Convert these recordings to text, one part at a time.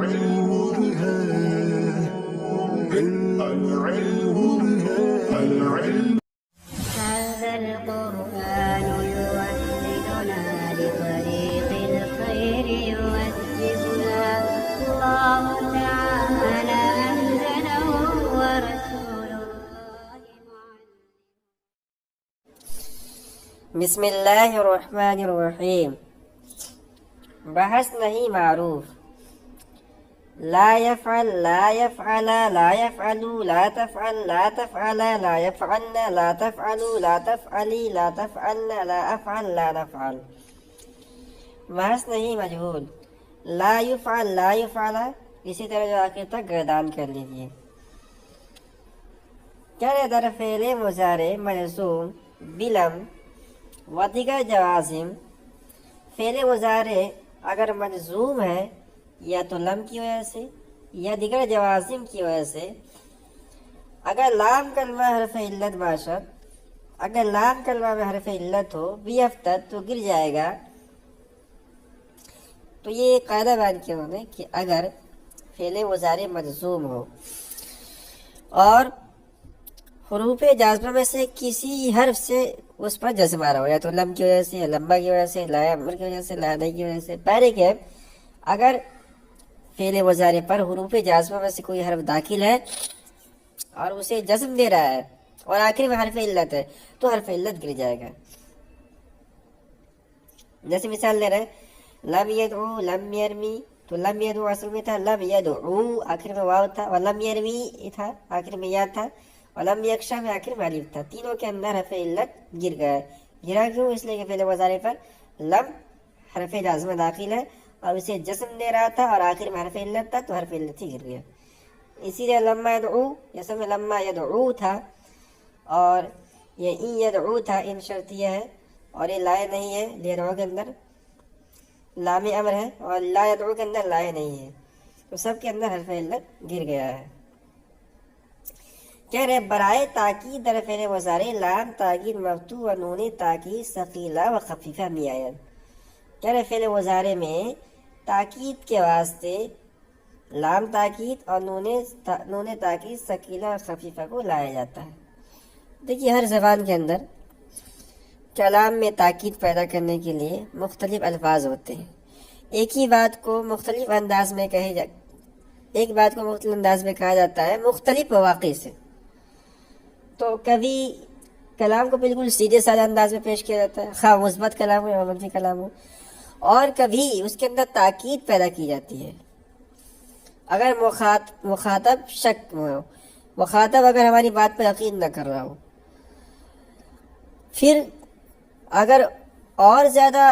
هذا القرآن يوحدنا لطريق الخير يوجهنا الله تعالى أنزله ورسول الله بسم اللہ الرحمن الرحیم. بحث نہیں معروف. لا يفعل، لا يفعل، لا يفعلوا، لا تفعل، لا تفعل، لا يفعلن، لا تفعلوا، لا تفعلی، لا تفعلن، لا افعل، لا نفعل. بحث نہیں مجہول. لا يفعل، لا يفعل اسی طرح جو آخر تک گردان کر لیجیے. کہنے در فعل مضارع مجزوم بلم و دیگر جوازم. فعل مضارع اگر مجزوم ہے یا تو لم کی وجہ سے یا دیگر جوازم کی وجہ سے، اگر لام کلمہ حرف علت باشد، اگر لام کلمہ میں حرف علت ہو بیفتت تو گر جائے گا. تو یہ قاعدہ بیان کیا انہوں نے کہ اگر فعل مضارع مجزوم ہو اور حروف جازمہ میں سے کسی حرف سے اس پر جزم آ رہا ہو، یا تو لم کی وجہ سے، یا لمبا کی وجہ سے، لا امر کی وجہ سے، لا نہیں کی وجہ سے. پہلے کہ اگر فعل مضارع پر حروف جازمہ میں سے کوئی حرف داخل ہے اور اسے جزم دے رہا ہے اور آخر میں حرف علت ہے تو حرف علت گر جائے گا. جیسے مثال لے رہے ہیں لم یدعو لم یرمی، تو لم یدعو اصل میں تھا لم یدعو آخر میں واو تھا، ولم یرمی تھا آخر میں یا تھا، ولم یکشا میں آخر میں الف تھا. تینوں کے اندر حرف علت گر گیا ہے. گرا کیوں؟ اس لیے کہ فعل مضارع پر لم حرف جازمہ داخل ہے اور اسے جسم دے رہا تھا اور آخر میں حرف علت تھا تو حرف علت ہی گر گیا. اسی لیے لما یدعو جیسے میں لما یدعو تھا اور یہ این یدعو تھا، ان شرطیہ ہے اور یہ لائے نہیں ہے. لیدعو کے اندر لام امر ہے اور لا یدعو کے اندر لائے نہیں ہے، تو سب کے اندر حرف علت گر گیا ہے. کہہ رہے برائے تاکید در فعل مضارع لام تاکید مفتوح و نون تاکید ثقیلہ و خفیفہ می آید. کہہ رہے فعل مضارع میں تاکید کے واسطے لام تاکید اور نون تاکید ثقیلہ اور خفیفہ کو لایا جاتا ہے. دیکھیے ہر زبان کے اندر کلام میں تاکید پیدا کرنے کے لیے مختلف الفاظ ہوتے ہیں. ایک ہی بات کو مختلف انداز میں کہا جاتا ہے مختلف مواقع سے. تو کبھی کلام کو بالکل سیدھے سادہ انداز میں پیش کیا جاتا ہے، خواہ مثبت کلام ہو یا منفی کلام ہو، اور کبھی اس کے اندر تاکید پیدا کی جاتی ہے. اگر مخاطب شک ہو، مخاطب اگر ہماری بات پر یقین نہ کر رہا ہو، پھر اگر اور زیادہ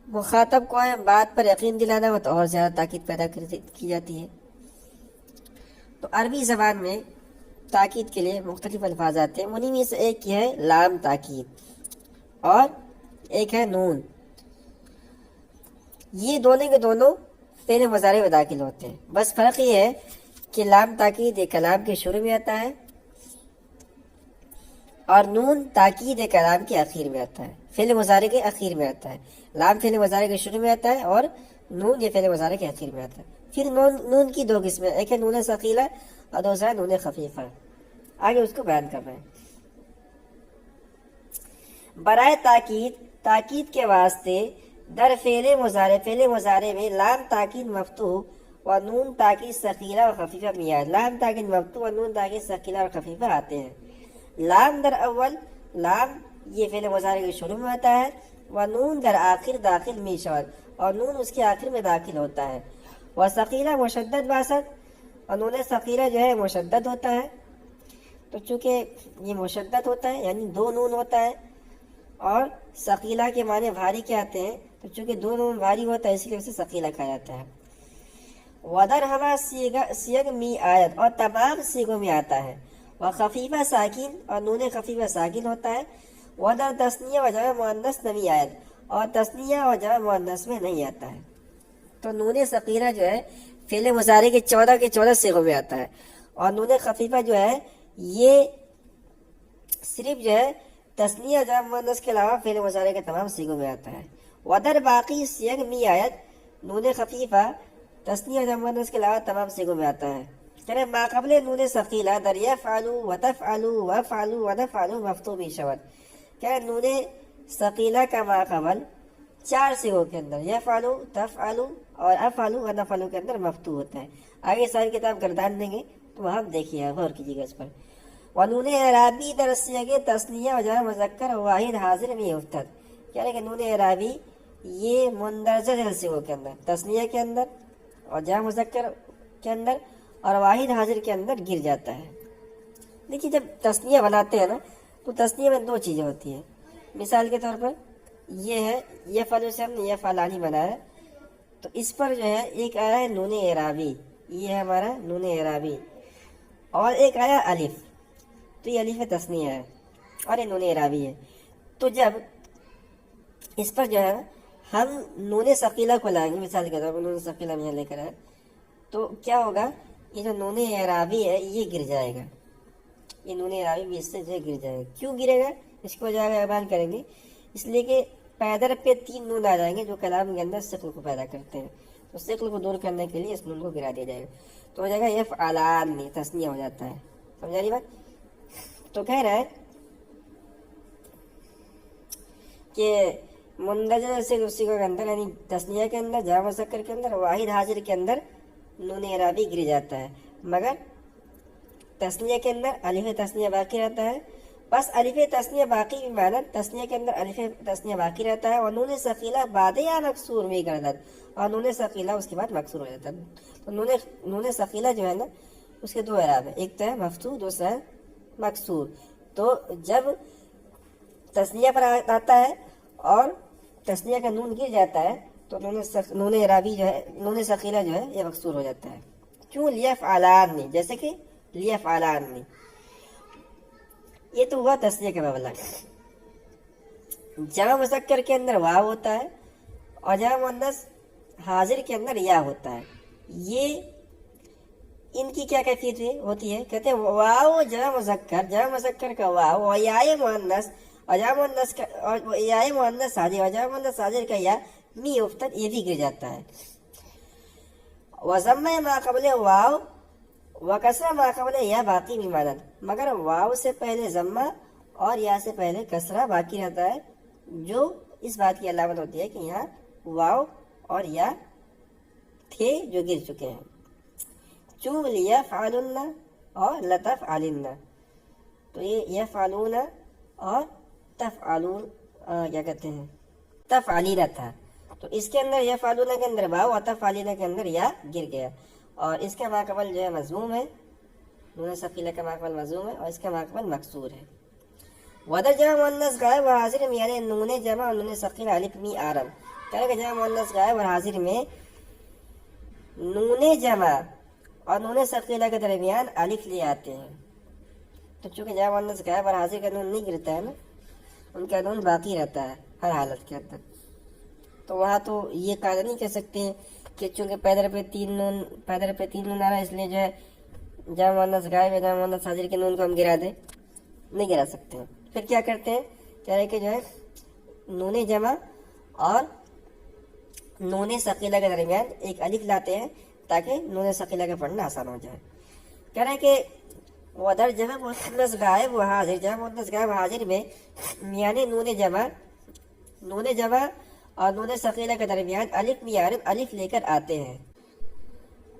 مخاطب کو بات پر یقین دلانا ہو تو اور زیادہ تاکید پیدا کی جاتی ہے. تو عربی زبان میں تاکید کے لیے مختلف الفاظ آتے ہیں. انہی میں سے ایک یہ ہے لام تاکید اور ایک ہے نون. یہ دونوں کے دونوں فعل مضارع میں داخل ہوتے ہیں. بس فرق یہ ہے کہ لام تاکید ایک کلام کے شروع میں آتا ہے اور نون تاکید ایک کلام کے آخر میں آتا ہے، فعل مضارع کے آخر میں آتا ہے. لام فعل مضارع کے شروع میں آتا ہے اور نون یہ فعل مضارع کے آخر میں آتا ہے. پھر نون کی دو قسمیں، ایک ہے نون ثقیلہ اور دوسرا ہے نون خفیفہ. آگے اس کو بیان کر رہے ہیں. برائے تاکید کے واسطے در فعل مضارع میں لام تاکید مفتوح و نون تاکید ثقیلہ و خفیفہ میاد. لام تاکید مفتوح و نون تاکید ثقیلہ اور خفیفہ آتے ہیں. لام در اول، لام یہ فعل مضارع کے شروع میں آتا ہے، و نون در آخر داخل می شود اور نون اس کے آخر میں داخل ہوتا ہے. و ثقیلہ مشدد باسد، اور نون ثقیلہ جو ہے مشدد ہوتا ہے. تو چونکہ یہ مشدد ہوتا ہے یعنی دو نون ہوتا ہے، اور ثقیلہ کے معنی بھاری کے آتے ہیں، تو چونکہ دو نون بھاری ہوتا ہے اس لیے اسے ثقیلہ کہا جاتا ہے. ودر ہما سیغ می آیت، اور تمام سیغوں میں آتا ہے. و خفیفہ ساکن، اور نون خفیفہ ساکن ہوتا ہے. ودر تثنیہ و جمع مؤنث نمی آیت، اور تثنیہ و جمع مؤنث میں نہیں آتا ہے. تو نون ثقیلہ جو ہے فعل مضارع کے 14 صیغوں میں آتا ہے، اور نون خفیفہ جو ہے یہ صرف جو ہے تثنیہ جمع مؤنث کے علاوہ فعل مضارع کے تمام صیغوں میں آتا ہے. ودر باقی صیغ می آیت، نون خفیفہ تسنیہ جمع مؤنث کے علاوہ تمام صیغوں میں آتا ہے. کہہ رہے ما قبل نون ثقیلہ در یفعلوا وتفعلوا وافعلوا ونفعلوا مفتوح بشود. کہہ رہے نون ثقیلہ کا ما قبل 4 صیغوں کے اندر یفعلوا تفعلوا اور افعلوا ونفعلوا کے اندر مفتوح ہوتا ہے. آگے ساری کتاب گردان دیں گے تو وہاں دیکھیے غور کیجیے گا اس پر. ونون اعرابی در صیغ تسنیہ و جمع مذکر واحد حاضر میں یفتد. کہہ رہے کہ نون اعرابی یہ مندرجہ ہے صیغوں کے اندر، تسنیہ کے اندر اور جمع مذکر کے اندر اور واحد حاضر کے اندر گر جاتا ہے. دیکھیے جب تسنیہ بناتے ہیں نا تو تسنیہ میں 2 چیزیں ہوتی ہیں. مثال کے طور پر یہ ہے یفعلوا سے ہم نے یفعلانی بنایا تو اس پر جو ہے ایک آیا ہے نون اعرابی، یہ ہے ہمارا نون اعرابی، اور ایک آیا الف، تو یہ الف تسنیہ ہے اور یہ نون اعرابی ہے. تو جب اس پر جو ہے ہم نون ثقیلہ کو لائیں گے، مثال کے طور پر نون ثقیلہ میں لے کر آئے تو کیا ہوگا، یہ جو نون اعرابی ہے یہ گر جائے گا، یہ نون اعرابی بھی اس سے جو گر جائے گا. کیوں گرے گا اس کو جا کر بیان کریں گے. اس لیے کہ پیدر پہ 3 نون آ جائیں گے جو کلام کے اندر ثقل کو پیدا کرتے ہیں، تو ثقل کو دور کرنے کے لیے اس نون کو گرا دیا جائے گا تو ہو جائے گا یفعلان، تسنیہ ہو جاتا ہے. سمجھا رہی بات؟ تو کہہ رہا ہے کہ مندرجہ سے دوسری کے اندر یعنی تسنیہ کے اندر جمع مذکر کے اندر واحد حاضر کے اندر نون اعرابی گر جاتا ہے، مگر تسنیہ کے اندر الف تسنیہ باقی رہتا ہے. بس الف تسنیہ باقی بھی مانا تسنیہ کے اندر الف تسنیہ باقی رہتا ہے اور نون ثقیلہ بعد یا مکسور میں گردد، اور نون ثقیلہ اس کے بعد مکسور ہو جاتا ہے. تو نون ثقیلہ جو ہے نا اس کے 2 اعراب ہیں، ایک تو ہے مفتوح، دوسرا ہے مکسور. تو جب تسنیہ پر آتا ہے اور تسنیہ کا نون گر جاتا ہے تو نون اعرابی جو ہے نون ثقیلہ جو ہے یہ مکسور ہو جاتا ہے. کیوں؟ لیفعلان، جیسے کہ لیفعلان، یہ تو ہوا تسنیہ کا معاملہ. جمع مذکر کے اندر واو ہوتا ہے اور جمع مؤنث حاضر کے اندر یا ہوتا ہے. یہ ان کی کیا کیفیت ہوتی ہے؟ کہتے ہیں واو جمع مذکر کا واو اور یا مؤنث اور جمع مؤنث کا اور یا مؤنث حاضر اور جمع مؤنث حاضر کا یا می یفتد، یہ بھی گر جاتا ہے. وضم ما قبل واو وکسرہ ما قبل یا باقی بھی مانند، مگر واو سے پہلے ضمہ اور یا سے پہلے کسرہ باقی رہتا ہے، جو اس بات کی علامت ہوتی ہے کہ یہاں واو اور یا تھے جو گر چکے ہیں. چون لیفعلن اور لتفعلن، تو یہ یفعلون اور تفعلون کیا کہتے ہیں تفعلین تھا، تو اس کے اندر یفعلون کے اندر واو اور تفعلین کے اندر یا گر گیا، اور اس کا ماقبل جو ہے مضموم ہے، نون ثقیلہ کا ماقبل مضموم ہے اور اس کا ماقبل مکسور ہے. ودر جمع مؤنث غائب اور حاضر میں یعنی نون جمع اور نون ثقیلہ الف می آرم. کہہ کہ جمع مؤنث غائب اور حاضر میں نون جمع اور نون ثقیلہ کے درمیان الف لے آتے ہیں. تو چونکہ جمع مؤنث غائب اور حاضر کا نون نہیں گرتا ہے نا، ان کا نون باقی رہتا ہے ہر حالت کے اندر، تو وہاں تو یہ قاعدہ نہیں کہہ سکتے ہیں کہ چونکہ پیدر پہ 3 نون آ رہا ہے اس لیے جو ہے جمع مؤنث غائب یا جمع مؤنث حاضر کے نون کو ہم گرا دیں، نہیں گرا سکتے ہیں. پھر کیا کرتے ہیں، کہہ رہے کہ جو ہے نون جمع اور نون ثقیلہ کے درمیان ایک الف لاتے ہیں تاکہ نون ثقیلہ کا پڑھنا آسان ہو جائے. کہہ رہے کہ ودر جمع مؤنث غائب و حاضر جمع مؤنث غائب حاضر میں یعنی نون جمع اور نون ثقیلہ کے درمیان الف میارب الف لے کر آتے ہیں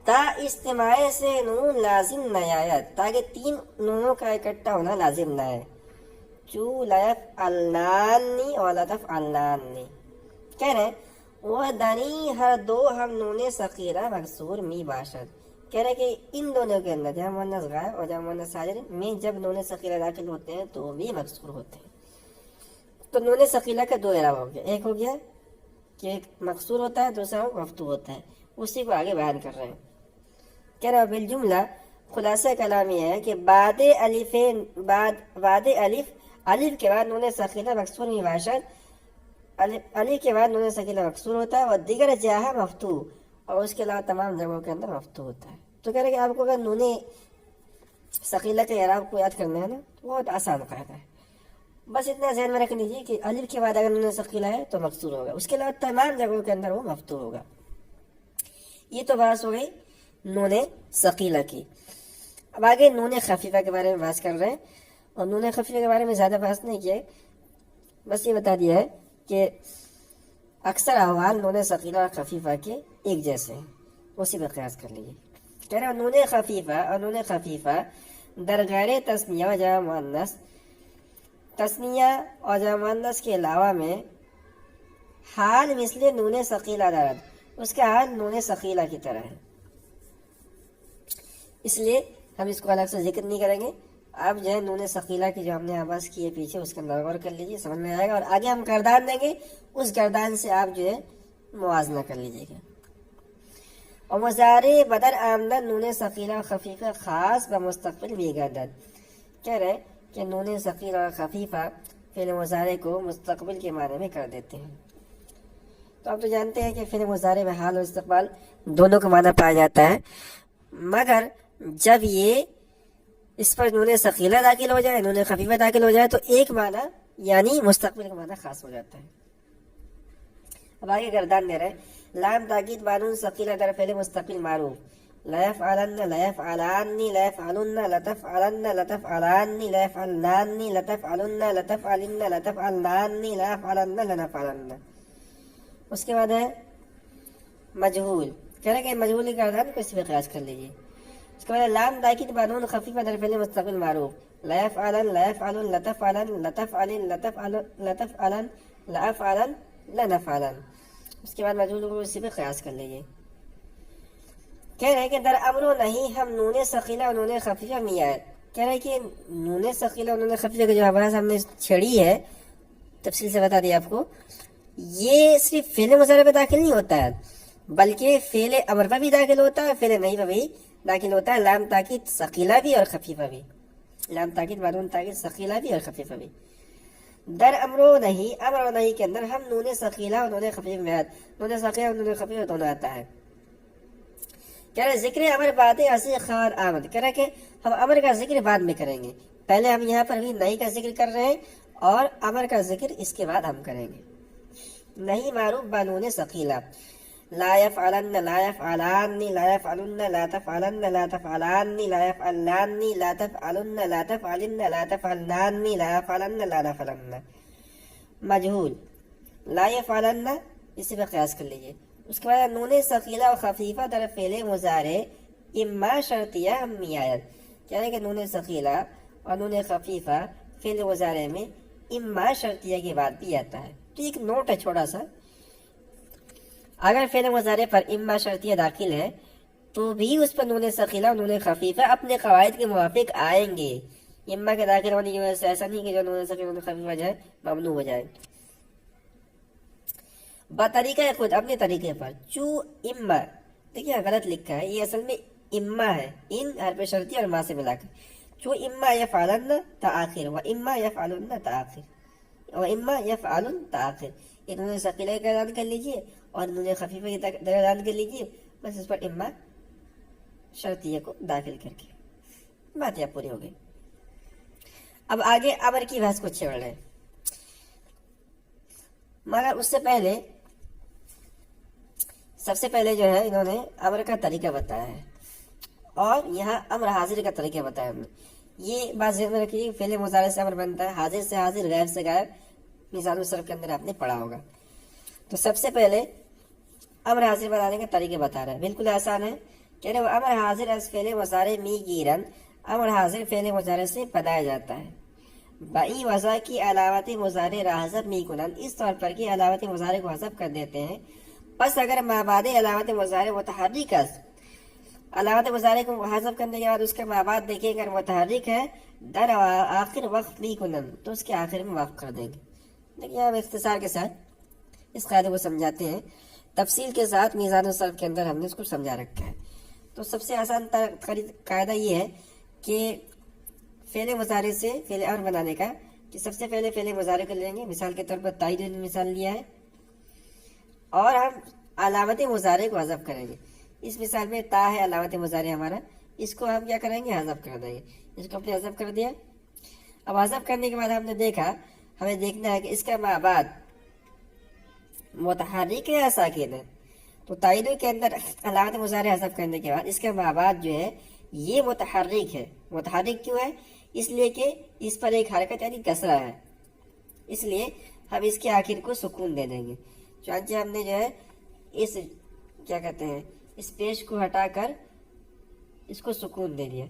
تا استماع سے نون لازم نہ آئے، تاکہ 3 نونوں کا اکٹھا ہونا لازم نہ ہے. چو لیفعلنانی اور لتفعلنانی. کہہ رہے وہ دنی ہر 2 ہم نون ثقیلہ مکسور می باشد. کہہ رہے کہ ان دونوں کے اندر جمع مؤنث غائب اور جمع مؤنث حاضر میں جب نون ثقیلہ داخل ہوتے ہیں تو بھی مکسور ہوتے ہیں. تو نون ثقیلہ کا 2 اعراب ہو گیا، ایک ہو گیا کہ ایک مکسور ہوتا ہے، دوسرا مفتوح ہوتا ہے، اسی کو آگے بیان کر رہے ہیں. کہہ رہا بالجملہ خلاصہ کلام یہ ہے کہ بعد الف کے بعد نون ثقیلہ مکسور می باشد، الف کے بعد نون ثقیلہ مکسور ہوتا ہے اور دیگر جہاں مفتوح، اور اس کے علاوہ تمام جگہوں کے اندر مفتوح ہوتا ہے. تو کہہ رہے کہ آپ کو اگر نون ثقیلہ کے اعراب کو یاد کرنا ہے نا بہت آسان قاعدہ ہے، بس اتنا ذہن میں رکھ لیجیے کہ الف کے بعد اگر نون ثقیلہ ہے تو مکسور ہوگا، اس کے علاوہ تمام جگہوں کے اندر وہ مفتوح ہوگا. یہ تو بات ہو گئی نون ثقیلہ کی. اب آگے نون خفیفہ کے بارے میں بات کر رہے ہیں. اور نون خفیفہ کے بارے میں زیادہ بحث نہیں کیا، بس یہ بتا دیا ہے کہ اکثر احوال نون ثقیلہ اور خفیفہ کے ایک جیسے ہیں، اسی پہ قیاس کر لیجیے. کہہ رہے نون خفیفہ اور نون خفیفہ در غیر تثنیہ و جمع مؤنث، تثنیہ اور جمع مؤنث کے علاوہ میں حال مثل نون ثقیلہ دارد، اس کا حال نون ثقیلہ کی طرح ہے. اس لیے ہم اس کو الگ سے ذکر نہیں کریں گے. اب جو ہے نون ثقیلہ کی جو ہم نے آواز کی ہے پیچھے، اس کا غور کر لیجیے، سمجھ میں آئے گا. اور آگے ہم گردان دیں گے، اس گردان سے آپ جو ہے موازنہ کر لیجیے گا. اور مضارع بدر آمدن نون ثقیلہ اور خفیفہ خاص بمستقبل بھی گردد. کہہ رہے کہ نون ثقیلہ اور خفیفہ فعل مضارع کو مستقبل کے معنی میں کر دیتے ہیں. تو آپ تو جانتے ہیں کہ فعل مضارع میں حال اور استقبال دونوں کا معنی پایا جاتا ہے، مگر جب یہ اس پر نون ثقیلہ داخل ہو جائے، نون خفیفہ داخل ہو جائے، تو ایک معنی یعنی مستقبل کا معنی خاص ہو جاتا ہے. اب آگے گردان دے رہے ہیں. لام تاکید بانون ثقیلہ در فعل مستقبل معروف. لا يفعلن لا يفعلان لا يفعلن لا تفعلن لا تفعلان لا يفعلان لا تفعلن لا تفعلن لا تفعلان لا يفعلن لا نفعلن. اس کے بعد ہے مجہول. کہہ رہے کہ مجہول کی گردان کو اس پہ قیاس کر لیجیے. اس کے بعد لام تاکید بانون خفیفہ در فعل مستقبل معروف. لا يفعلن لا يفعلن لا تفعلن لا تفعلن لا تفعلن لا تفعلن لا افعلن لا نفعلن. اس کے بعد مجہول کو اسی پہ قیاس کر لیجیے. کہہ رہے ہیں کہ در امر و نہیں ہم نون ثقیلہ اور نون خفیفہ میاں. کہہ رہے ہیں کہ نون ثقیلہ اور نون خفیفہ کی جو آواز ہم نے چھڑی ہے، تفصیل سے بتا دیا آپ کو، یہ صرف فعل مضارع پہ داخل نہیں ہوتا ہے، بلکہ فعل امر پہ بھی داخل ہوتا ہے، فعل نہیں پہ بھی داخل ہوتا ہے. لام تاکید ثقیلہ بھی اور خفیفہ بھی، لام تاکید بانون تاکید ثقیلہ بھی اور خفیفہ بھی. در امر و نہیں، امر و نہیں کے اندر ہم نون ثقیلہ اور نون خفیفہ میں نون ثقیلہ اور نون خفیفہ دونوں آتا ہے. کہہ رہے ذکر امر بات اسی خار آمد. کہہ رہے کہ ہم امر کا ذکر بعد میں کریں گے، پہلے ہم یہاں پر بھی نہیں کا ذکر کر رہے ہیں اور امر کا ذکر اس کے بعد ہم کریں گے. نہیں معروف بانون ثقیلہ. لا يفعلن لا يفعلان لا يفعلن لا تفعلن لا تفعلان لا يفعلان لا تفعلن لا تفعلن لا تفعلان لا يفعلن لا نفعلن. مجہول لا يفعلن اسی پہ قیاس کر لیجیے. اس کے بعد نون ثقیلہ اور خفیفہ در فعل مضارع اما شرطیہ میاں. کیا ہے کہ نون ثقیلہ اور نون خفیفہ فعل مضارع میں اما شرطیہ کے بعد بھی آتا ہے. تو ایک نوٹ ہے چھوٹا سا، اگر فعل مضارع پر اما شرطیہ داخل ہے تو بھی اس پر نون ثقیلہ اور نون خفیفہ اپنے قواعد کے موافق آئیں گے. اما کے داخل ہونے کی وجہ سے ایسا نہیں کہ جو نون ثقیلہ اور نون خفیفہ جو ہے ممنوع ہو جائے. بطریقہ خود اپنے طریقے پر. چو اما، دیکھیے غلط لکھا ہے، یہ اصل میں اما ہے، ان حرف شرطیہ اور ما سے ملا کر. چو اما یفعلن تآخر و اما یفعلن تآخر و اما یفعلن تآخر. یہ نون ثقیلہ کا گردان کر لیجیے اور نون خفیفہ کی گردان کر لیجیے، بس اس پر اما شرطیہ کو داخل کر کے بات یہ پوری ہو گئی. اب آگے امر کی بحث کو چھیڑ رہے ہیں، مگر اس سے پہلے سب سے پہلے جو ہے انہوں نے امر کا طریقہ بتایا ہے اور یہاں امر حاضر کا طریقہ بتایا ہم نے. یہ بات ذہن میں رکھیے، فعل مضارع سے امر بنتا ہے، حاضر سے حاضر، غائب سے غائب. مثال الصرف کے اندر آپ نے پڑھا ہوگا. تو سب سے پہلے امر حاضر بنانے کا طریقہ بتا رہا ہے، بالکل آسان ہے. کہہ رہے امر حاضر از فعل مضارع می گیرن. امر حاضر فعل مضارع سے بنایا جاتا ہے بائی وضع کی علامت مضارع را حذف می کنن، اس طور پر کہ علامت مضارع کو حذف کر دیتے ہیں. پس اگر مابعد علامت مضارع متحرک ہے، علامت مضارع کو حذف کرنے کے بعد اس کا مابعد دیکھیں اگر متحرک ہے، در آخر وقت می کنن، تو اس کے آخر میں وقف کر دیں گے. دیکھیے ہم اختصار کے ساتھ اس قاعدے کو سمجھاتے ہیں، تفصیل کے ساتھ میزان الصرف کے اندر ہم نے اس کو سمجھا رکھا ہے. تو سب سے آسان قاعدہ یہ ہے کہ فعل مضارع سے فعل امر بنانے کا، کہ سب سے پہلے فعل مضارع کو لیں گے. مثال کے طور پر تائید نے مثال لیا ہے اور ہم علامت مضارع کو حذف کریں گے. اس مثال میں تا ہے علامت مضارع ہمارا، اس کو ہم کیا کریں گے، حذف کر دیں گے. اس کو ہم نے حذف کر دیا. اب حذف کرنے کے بعد ہم نے دیکھا، ہمیں دیکھنا ہے کہ اس کا مابعد متحرک ہے یا ساکن ہے. تو تائیدو کے اندر علامت مضارع حذف کرنے کے بعد اس کے بعد جو ہے یہ متحرک ہے. متحرک کیوں ہے؟ اس لیے کہ اس پر ایک حرکت یعنی کسرہ ہے، اس لیے ہم اس کے آخر کو سکون دے دیں گے. چنانچہ ہم نے جو ہے اس کیا کہتے ہیں اس پیش کو ہٹا کر اس کو سکون دے دیا،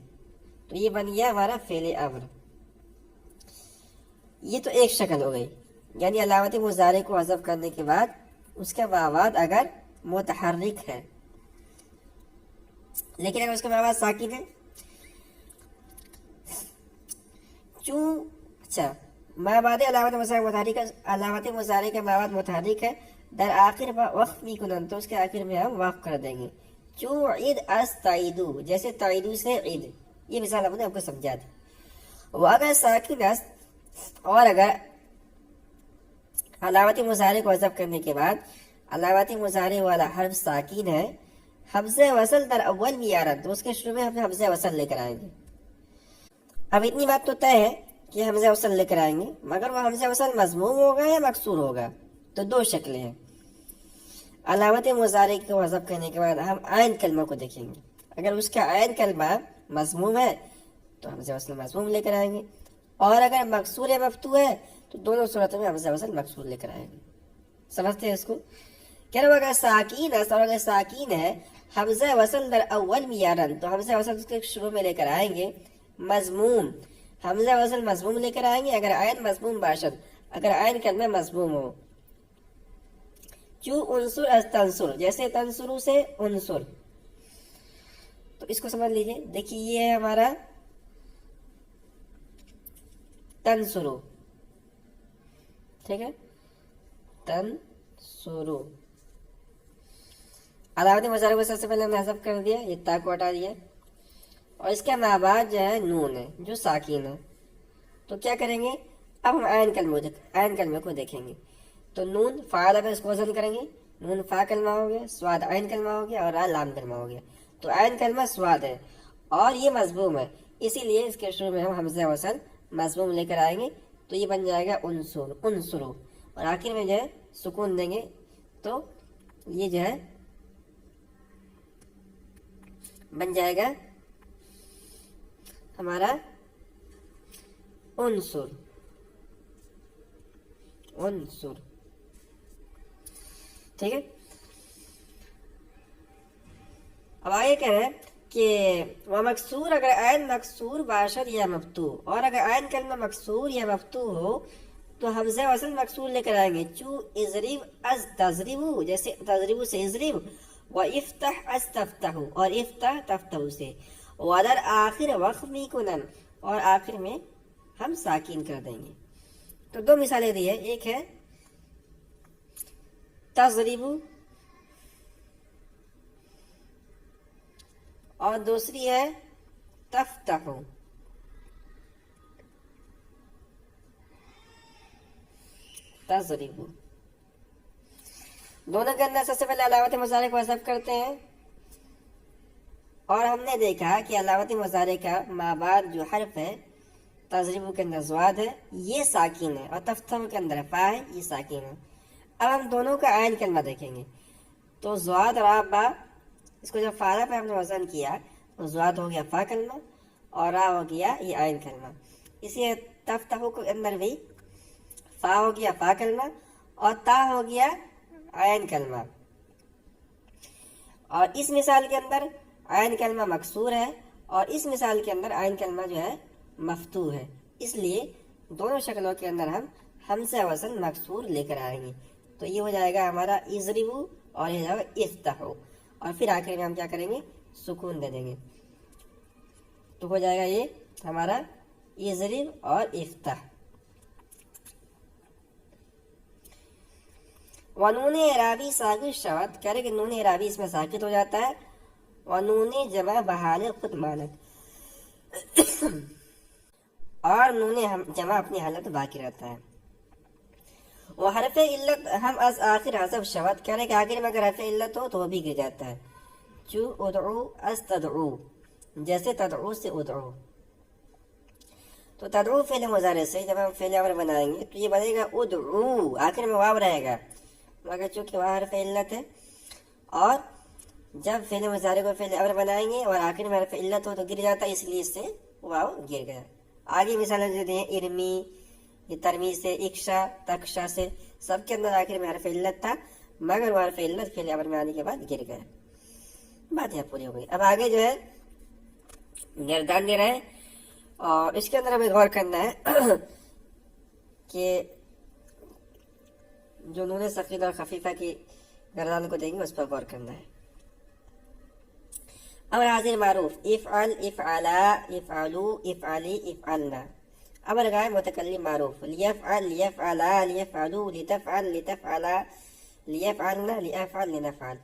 تو یہ بن گیا ہمارا فعل امر. یہ تو ایک شکل ہو گئی، یعنی علامت مضارع کو حذف کرنے کے بعد اس کا بعد اگر متحرک ہے، لیکن اگر اس کا بعد ساکن ہے اچھا بعد علامت مضارع کا بعد متحرک ہے در آخر وقف می کنن، تو اس کے آخر میں ہم وقف کر دیں گے. چو عید از تائیدو، جیسے تائیدو سے عید، یہ مثال ہم نے آپ کو سمجھا دی. وہ اگر ساکن است، اور اگر علامت مضارع کو حذف کرنے کے بعد علامت مضارع والا حرف ساکن ہے، حمزہ وصل در اول میارن، تو اس کے شروع میں ہم حمزہ وصل لے کر آئیں گے. اب اتنی بات تو طے ہے کہ حمزہ وصل لے کر آئیں گے، مگر وہ حمزہ وصل مضموم ہوگا یا مکسور ہوگا؟ تو دو شکلیں ہیں. علامت مضارع کو حذف کرنے کے بعد ہم عین کلمہ کو دیکھیں گے. اگر اس کا عین کلمہ مضموم ہے تو حمزہ وصل مضموم لے کر آئیں گے، اور اگر مکسور یا مفتوح ہے تو دونوں صورتوں میں حمزہ وصل مکسور لے کر آئیں گے. سمجھتے ہیں اس کو؟ کہہ رہا ہوں اگر ساکین ہے، اور اگر ساکین ہے حمزہ وصل در اول میارن، تو حمزہ وصل اس کے شروع میں لے کر آئیں گے مضموم. حمزہ وصل مضموم لے کر آئیں گے اگر عین مضموم باشد، اگر عین کلمہ مضموم ہو. چو عنصر از تنصر، جیسے تنصرو سے عنصر. تو اس کو سمجھ لیجئے، دیکھیے یہ ہے ہمارا تنصرو، ٹھیک ہے، تنصرو. علامت مضارع کو سب سے پہلے ہم نے حذف کر دیا، یہ تا کو ہٹا دیا، اور اس کا مابعد جو ہے نون ہے جو ساکین ہے. تو کیا کریں گے؟ اب ہم عین کلمے کو دیکھیں گے. تو نون فاعل پہ اس کو وزن کریں گے، نون فا کلمہ ہو گیا، سواد عین کلمہ ہو گیا، اور لام کلمہ ہو گیا. تو عین کلمہ سواد ہے اور یہ مضموم ہے، اسی لیے اس کے شروع میں ہم حمزہ وصل مضموم لے کر آئیں گے. تو یہ بن جائے گا انصرو، اور آخر میں جو ہے سکون دیں گے، تو یہ جو ہے بن جائے گا ہمارا انصر. ٹھیک ہے. اب آگے کہہ رہے ہیں کہ وہ مکسور، اگر عین مکسور باشد یا مفتوح، اور اگر عین کلمہ مکسور یا مفتوح ہو تو حمزہ وصل مکسور لے کر آئیں گے. چو اضرب از تضربو، جیسے تضربو سے اضرب، و افتح از تفتح، اور افتح تفتح سے. ودر آخر وقف می کنن، اور آخر میں ہم ساکین کر دیں گے. تو دو مثالیں دی ہے، ایک ہے تضربو اور دوسری ہے تفتح. تضربو دونوں کے اندر سب سے پہلے علامت مضارع کو حذف کرتے ہیں، اور ہم نے دیکھا کہ علامت مضارع کا مابعد جو حرف ہے تضربو کے اندر زواد ہے، یہ ساکین ہے، اور تفتح کے اندر فا ہے، یہ ساکین ہے. اب ہم دونوں کا عین کلمہ دیکھیں گے. تو زواد را با، اس کو جب فارا پہ ہم نے وزن کیا تو زواد ہو گیا فا کلمہ، اور را ہو گیا یہ عین کلمہ. اسی تفتح کے اندر بھی فا ہو گیا فا کلمہ، اور تا ہو گیا عین کلمہ. اور اس مثال کے اندر عین کلمہ مکسور ہے، اور اس مثال کے اندر عین کلمہ جو ہے مفتوح ہے. اس لیے دونوں شکلوں کے اندر ہم حمزہ وصل مکسور لے کر آئیں گے. تو یہ ہو جائے گا ہمارا اضربو، اور یہ جائے گا افتحو، اور پھر آخر میں ہم کیا کریں گے؟ سکون دے دیں گے. تو ہو جائے گا یہ ہمارا اضرب اور افتح. ونون اعرابی ساکت شود، کہہ رہے کہ نون اعرابی اس میں ساکت ہو جاتا ہے. ونون جمع بحال خود مانت، اور نون جمع اپنی حالت باقی رہتا ہے. وہ حرف علت ہم از آخر حذف شود، کہہ رہے کہ آخر میں اگر حرف علت ہو تو وہ بھی گر جاتا ہے. چو ادعو از تدعو، جیسے تدعو سے ادعو. تو تدعو فعل مضارع سے جب ہم فعل امر بنائیں گے تو یہ بنے گا ادعو، آخر میں واو رہے گا، مگر چونکہ وہاں حرف علت ہے اور جب فعل مضارع کو فعل امر بنائیں گے اور آخر میں حرف علت ہو تو گر جاتا ہے، اس لیے اس سے واو گر گیا۔ آگے مثالیں جو دیں ارمی، یہ ترمی سے، اکشا، تکشا سے، سب کے اندر آخر میں حرف علت تھا مگر وہ حرف علت فعل امر میں آنے کے بعد گر گیا۔ بات یہ پوری ہو گئی۔ اب آگے جو ہے گردان دے رہے ہیں اور اس کے اندر ہمیں غور کرنا ہے کہ جو نون ثقیلہ اور خفیفہ کی گردان کو دیں گے اس پر غور کرنا ہے۔ امر حاضر معروف افعل، افعلا، افعلو، افعلی، افعلنا۔ امر غائب متکلم معروف لیفعل، لیفعلا، لیفعلو، لتفعل، لتفعلا، لیفعلنا، لیفعل، لنفعل۔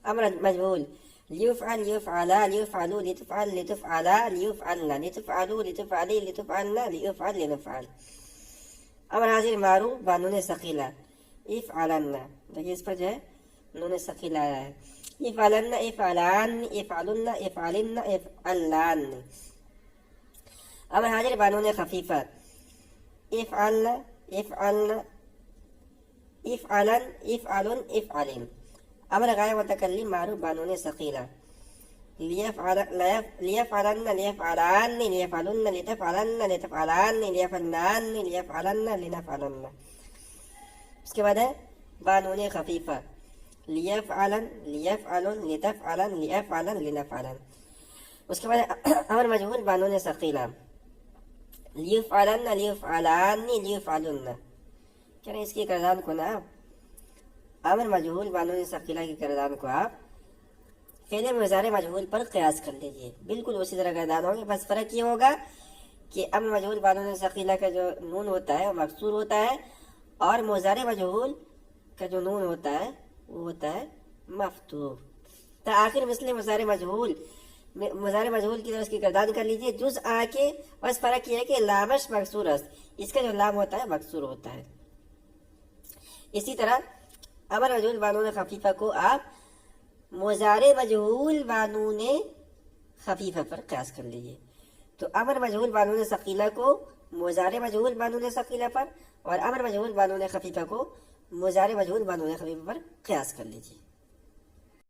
امر مجهول لیفعل، لیفعلا، لیفعلو، لتفعل، لتفعلا، لیفعلنا، لتفعلو، لتفعلی، لتفعلنا، لیفعل، لنفعل۔ امر حاضر معروف بانون ثقیلہ افعلنا، دیکھیے اس پر جو ہے نون ثقیلہ آیا ہے، افعلن، افعلان، افعلن، افعلن، افعلان۔ امر حاضر بانون خفیفہ افعلن، افعلن، افعلن، افعلن، افعلن۔ امر غائب متکلم معروف بانون ثقیلہ لیفعلن، لیفعلان، لیفعلن، لتفعلن، لتفعلان، لیفعلنان، لیفعلن، لنفعلن۔ اس کے بعد ہے بانون خفیفہ لیفعلن، لیفعلن، لتفعلن، لیفعلن، لنفعلن۔ اس کے بعد امر مجهول بانون ثقیلہ لیفعلن، لیفعلان، لیفعلن۔ کیا اس کی کردان کو نا امر مجهول بانون ثقیلہ کی کردان کو آپ فعل مضارع مجهول پر قیاس کر لیجئے، بالکل اسی طرح کردان ہوگی، بس فرق یہ ہوگا کہ امر مجهول بانون ثقیلہ کا جو نون ہوتا ہے وہ مکسور ہوتا ہے اور مضارع مجهول کا جو نون ہوتا ہے وہ ہوتا ہے مفتوح۔ تا آخر مثل مضارع مجهول کی طرح اس کی گردان کر لیجئے، جز آ کے بس فرق یہ ہے کہ لامش مکسور است، اس کا جو لام ہوتا ہے مکسور ہوتا ہے۔ اسی طرح امر مجهول بانون خفیفہ کو آپ مضارع مجهول بانون خفیفہ پر قیاس کر لیجئے، تو امر مجهول بانون ثقیلہ کو مضارع مجهول بانون ثقیلہ پر اور امر مجهول بانون خفیفہ کو مضارع مجهول بانون خفیفہ پر قیاس کر لیجئے۔